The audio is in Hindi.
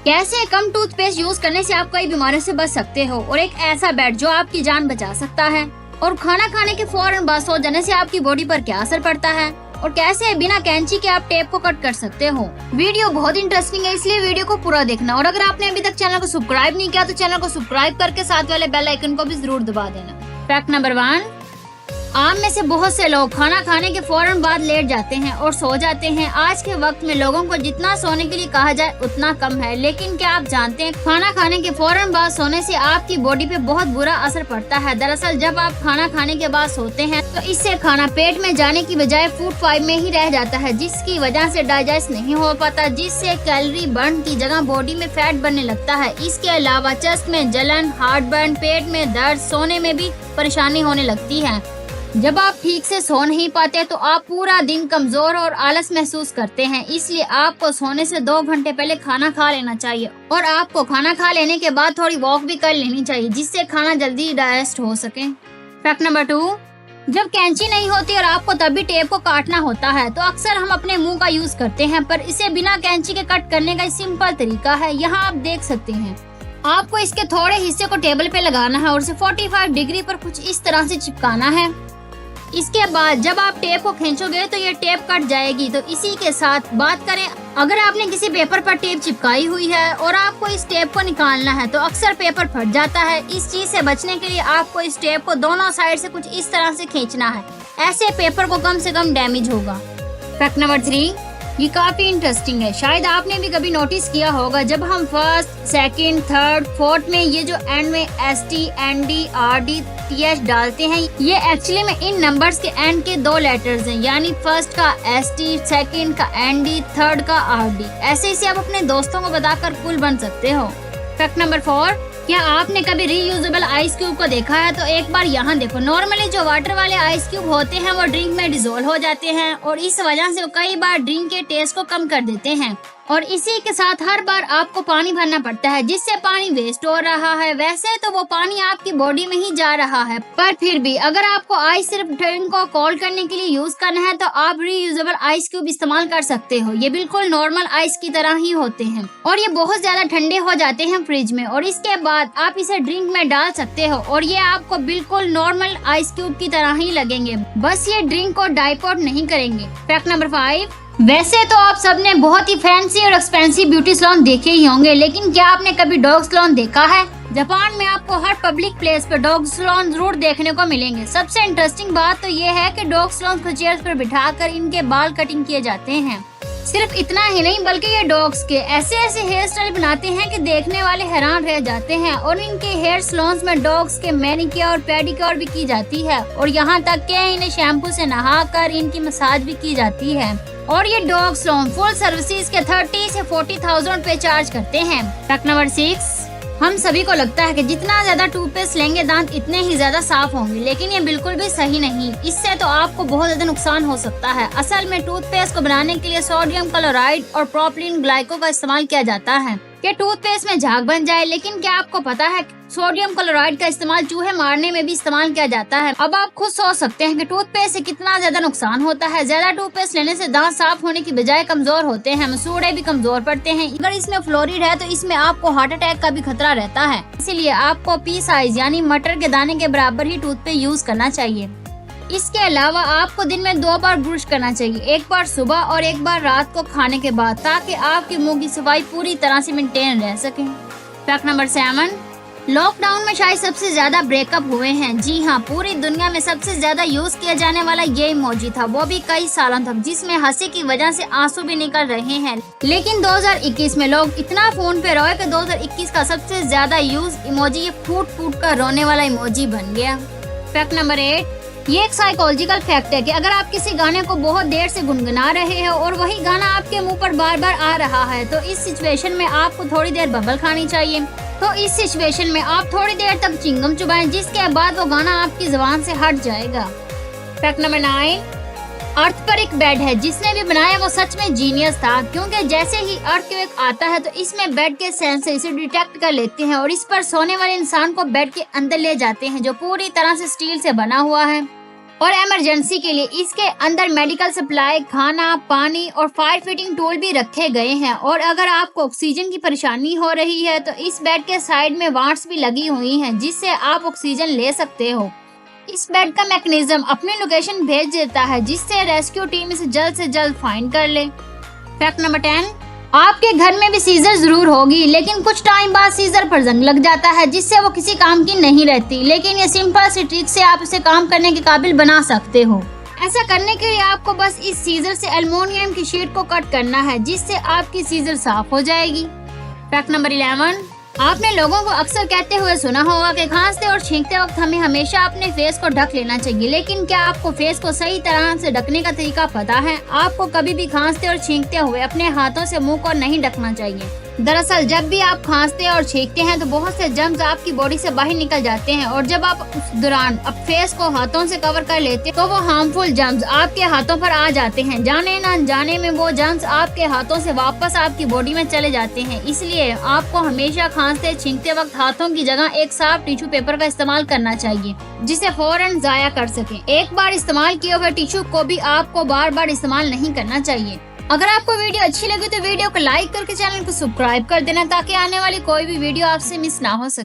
कैसे कम टूथपेस्ट यूज करने से आप कई बीमारियों से बच सकते हो और एक ऐसा बेड जो आपकी जान बचा सकता है। और खाना खाने के फौरन बाद सो जाने से आपकी बॉडी पर क्या असर पड़ता है और कैसे बिना कैंची के आप टेप को कट कर सकते हो। वीडियो बहुत इंटरेस्टिंग है, इसलिए वीडियो को पूरा देखना। और अगर आपने अभी तक चैनल को सब्सक्राइब नहीं किया तो चैनल को सब्सक्राइब करके साथ वाले बेल आइकन को भी जरूर दबा देना। फैक्ट नंबर 1, आम में से बहुत से लोग खाना खाने के फौरन बाद लेट जाते हैं और सो जाते हैं। आज के वक्त में लोगों को जितना सोने के लिए कहा जाए उतना कम है, लेकिन क्या आप जानते हैं खाना खाने के फौरन बाद सोने से आपकी बॉडी पे बहुत बुरा असर पड़ता है। दरअसल जब आप खाना खाने के बाद सोते हैं तो इससे खाना पेट में जाने की बजाय फूड पाइप में ही रह जाता है, जिसकी वजह से डाइजेस्ट नहीं हो पाता, जिससे कैलोरी बर्न की जगह बॉडी में फैट बनने लगता है। इसके अलावा चेस्ट में जलन, हार्ट बर्न, पेट में दर्द, सोने में भी परेशानी होने लगती है। जब आप ठीक से सो नहीं पाते तो आप पूरा दिन कमजोर और आलस महसूस करते हैं, इसलिए आपको सोने से 2 घंटे पहले खाना खा लेना चाहिए और आपको खाना खा लेने के बाद थोड़ी वॉक भी कर लेनी चाहिए, जिससे खाना जल्दी डाइजेस्ट हो सके। फैक्ट नंबर 2, जब कैंची नहीं होती और आपको तभी टेप को काटना होता है तो अक्सर हम अपने मुंह का यूज करते हैं, पर इसे बिना कैंची के कट करने का सिंपल तरीका है। यहाँ आप देख सकते हैं, आपको इसके थोड़े हिस्से को टेबल पे लगाना है और उसे 45 डिग्री पर कुछ इस तरह से चिपकाना है। इसके बाद जब आप टेप को खींचोगे तो ये टेप कट जाएगी। तो इसी के साथ बात करें, अगर आपने किसी पेपर पर टेप चिपकाई हुई है और आपको इस टेप को निकालना है तो अक्सर पेपर फट जाता है। इस चीज से बचने के लिए आपको इस टेप को दोनों साइड से कुछ इस तरह से खींचना है, ऐसे पेपर को कम से कम डैमेज होगा। फैक्ट नंबर 3, ये काफी इंटरेस्टिंग है। शायद आपने भी कभी नोटिस किया होगा, जब हम फर्स्ट, सेकंड, थर्ड, फोर्थ में ये जो एंड में ST, ND, RD, TH डालते हैं, ये एक्चुअली में इन नंबर्स के एंड के 2 लेटर्स हैं, यानी फर्स्ट का ST, सेकंड का ND, थर्ड का RD। ऐसे इसे आप अपने दोस्तों को बताकर कूल बन सकते हो। फैक्ट नंबर 4, क्या आपने कभी रीयूजेबल आइस क्यूब को देखा है? तो एक बार यहाँ देखो। नॉर्मली जो वाटर वाले आइस क्यूब होते हैं वो ड्रिंक में डिसॉल्व हो जाते हैं और इस वजह से वो कई बार ड्रिंक के टेस्ट को कम कर देते हैं और इसी के साथ हर बार आपको पानी भरना पड़ता है, जिससे पानी वेस्ट हो रहा है। वैसे तो वो पानी आपकी बॉडी में ही जा रहा है, पर फिर भी अगर आपको आइस सिर्फ ड्रिंक को कोल्ड करने के लिए यूज करना है तो आप रीयूजेबल आइस क्यूब इस्तेमाल कर सकते हो। ये बिल्कुल नॉर्मल आइस की तरह ही होते हैं और ये बहुत ज्यादा ठंडे हो जाते हैं फ्रिज में, और इसके बाद आप इसे ड्रिंक में डाल सकते हो और ये आपको बिल्कुल नॉर्मल आइस क्यूब की तरह ही लगेंगे, बस ये ड्रिंक को डाइपोर्ट नहीं करेंगे। फैक्ट नंबर 5, वैसे तो आप सबने बहुत ही फैंसी और एक्सपेंसिव ब्यूटी सैलून देखे ही होंगे, लेकिन क्या आपने कभी डॉग सैलून देखा है? जापान में आपको हर पब्लिक प्लेस पर डॉग सैलून जरूर देखने को मिलेंगे। सबसे इंटरेस्टिंग बात तो ये है कि डॉग सैलून को चेयर्स पर बिठाकर इनके बाल कटिंग किए जाते हैं। सिर्फ इतना ही नहीं बल्कि ये डॉग्स के ऐसे ऐसे हेयर स्टाइल बनाते हैं कि देखने वाले हैरान रह जाते हैं, और इनके हेयर सैलून्स में डॉग्स के मैनिक्योर और पेडिक्योर भी की जाती है और यहाँ तक कि इन्हें शैम्पू से नहाकर इनकी मसाज भी की जाती है। और ये डॉग सैलून फुल सर्विसेज के 30 से 40,000 पे चार्ज करते हैं। फैक्ट नंबर 6, हम सभी को लगता है कि जितना ज्यादा टूथपेस्ट लेंगे दांत इतने ही ज्यादा साफ होंगे, लेकिन ये बिल्कुल भी सही नहीं। इससे तो आपको बहुत ज्यादा नुकसान हो सकता है। असल में टूथपेस्ट को बनाने के लिए सोडियम क्लोराइड और प्रोपिलीन ग्लाइकोल का इस्तेमाल किया जाता है कि टूथपेस्ट में झाग बन जाए, लेकिन क्या आपको पता है सोडियम क्लोराइड का इस्तेमाल चूहे मारने में भी इस्तेमाल किया जाता है। अब आप खुद सोच सकते हैं कि टूथपेस्ट से कितना ज्यादा नुकसान होता है। ज्यादा टूथपेस्ट लेने से दांत साफ होने की बजाय कमजोर होते हैं, मसूड़े भी कमजोर पड़ते हैं। अगर इसमें फ्लोरीड है तो इसमें आपको हार्ट अटैक का भी खतरा रहता है, इसीलिए आपको पी साइज यानी मटर के दाने के बराबर ही टूथपेस्ट यूज करना चाहिए। इसके अलावा आपको दिन में 2 बार ब्रश करना चाहिए, एक बार सुबह और एक बार रात को खाने के बाद, ताकि आपके मुंह की सफाई पूरी तरह से मेंटेन रह सके। फैक्ट नंबर 7, लॉकडाउन में शायद सबसे ज्यादा ब्रेकअप हुए हैं। जी हाँ, पूरी दुनिया में सबसे ज्यादा यूज किया जाने वाला ये इमोजी था, वो भी कई सालों तक, जिसमें हंसी की वजह से आंसू भी निकल रहे हैं। लेकिन 2021 में लोग इतना फोन पे रोए कि 2021 का सबसे ज्यादा यूज इमोजी ये फूट फूट कर रोने वाला इमोजी बन गया। फैक्ट नंबर 8, ये एक साइकोलॉजिकल फैक्ट है कि अगर आप किसी गाने को बहुत देर से गुनगुना रहे हो और वही गाना आपके मुंह पर बार बार आ रहा है तो इस सिचुएशन में आपको थोड़ी देर बबल खानी चाहिए। तो इस सिचुएशन में आप थोड़ी देर तक चिंगम चुबाएं, जिसके बाद वो गाना आपकी जुबान से हट जाएगा। फैक्ट नंबर 9, अर्थ पर एक बेड है, जिसने भी बनाया वो सच में जीनियस था, क्योंकि जैसे ही अर्थक्वेक आता है तो इसमें बेड के सेंसर इसे डिटेक्ट कर लेते हैं और इस पर सोने वाले इंसान को बेड के अंदर ले जाते हैं, जो पूरी तरह से स्टील से बना हुआ है। और इमरजेंसी के लिए इसके अंदर मेडिकल सप्लाई, खाना, पानी और फायर फाइटिंग टूल भी रखे गए हैं। और अगर आपको ऑक्सीजन की परेशानी हो रही है तो इस बेड के साइड में वाट्स भी लगी हुई हैं जिससे आप ऑक्सीजन ले सकते हो। इस बेड का मैकेनिज्म अपनी लोकेशन भेज देता है जिससे रेस्क्यू टीम इसे जल्द से जल्द फाइंड कर ले। फैक्ट नंबर 10, आपके घर में भी सीजर जरूर होगी, लेकिन कुछ टाइम बाद सीजर पर जंग लग जाता है जिससे वो किसी काम की नहीं रहती। लेकिन ये सिंपल सी ट्रिक से आप इसे काम करने के काबिल बना सकते हो। ऐसा करने के लिए आपको बस इस सीजर से एल्युमिनियम की शीट को कट करना है जिससे आपकी सीजर साफ हो जाएगी। फैक्ट नंबर 11, आपने लोगों को अक्सर कहते हुए सुना होगा कि खांसते और छींकते वक्त हमें हमेशा अपने फेस को ढक लेना चाहिए, लेकिन क्या आपको फेस को सही तरह से ढकने का तरीका पता है? आपको कभी भी खांसते और छींकते हुए अपने हाथों से मुंह को नहीं ढकना चाहिए। दरअसल जब भी आप खांसते और छींकते हैं तो बहुत से जर्म्स आपकी बॉडी से बाहर निकल जाते हैं और जब आप उस दौरान अब फेस को हाथों से कवर कर लेते हैं तो वो हार्मफुल जर्म्स आपके हाथों पर आ जाते हैं। जाने न अनजाने में वो जर्म्स आपके हाथों से वापस आपकी बॉडी में चले जाते हैं। इसलिए आपको हमेशा खांसते छींकते वक्त हाथों की जगह एक साफ टिश्यू पेपर का इस्तेमाल करना चाहिए जिसे फौरन जाया कर सके। एक बार इस्तेमाल किए हुए टिश्यू को भी आपको बार बार इस्तेमाल नहीं करना चाहिए। अगर आपको वीडियो अच्छी लगी तो वीडियो को लाइक करके चैनल को सब्सक्राइब कर देना ताकि आने वाली कोई भी वीडियो आपसे मिस ना हो सके।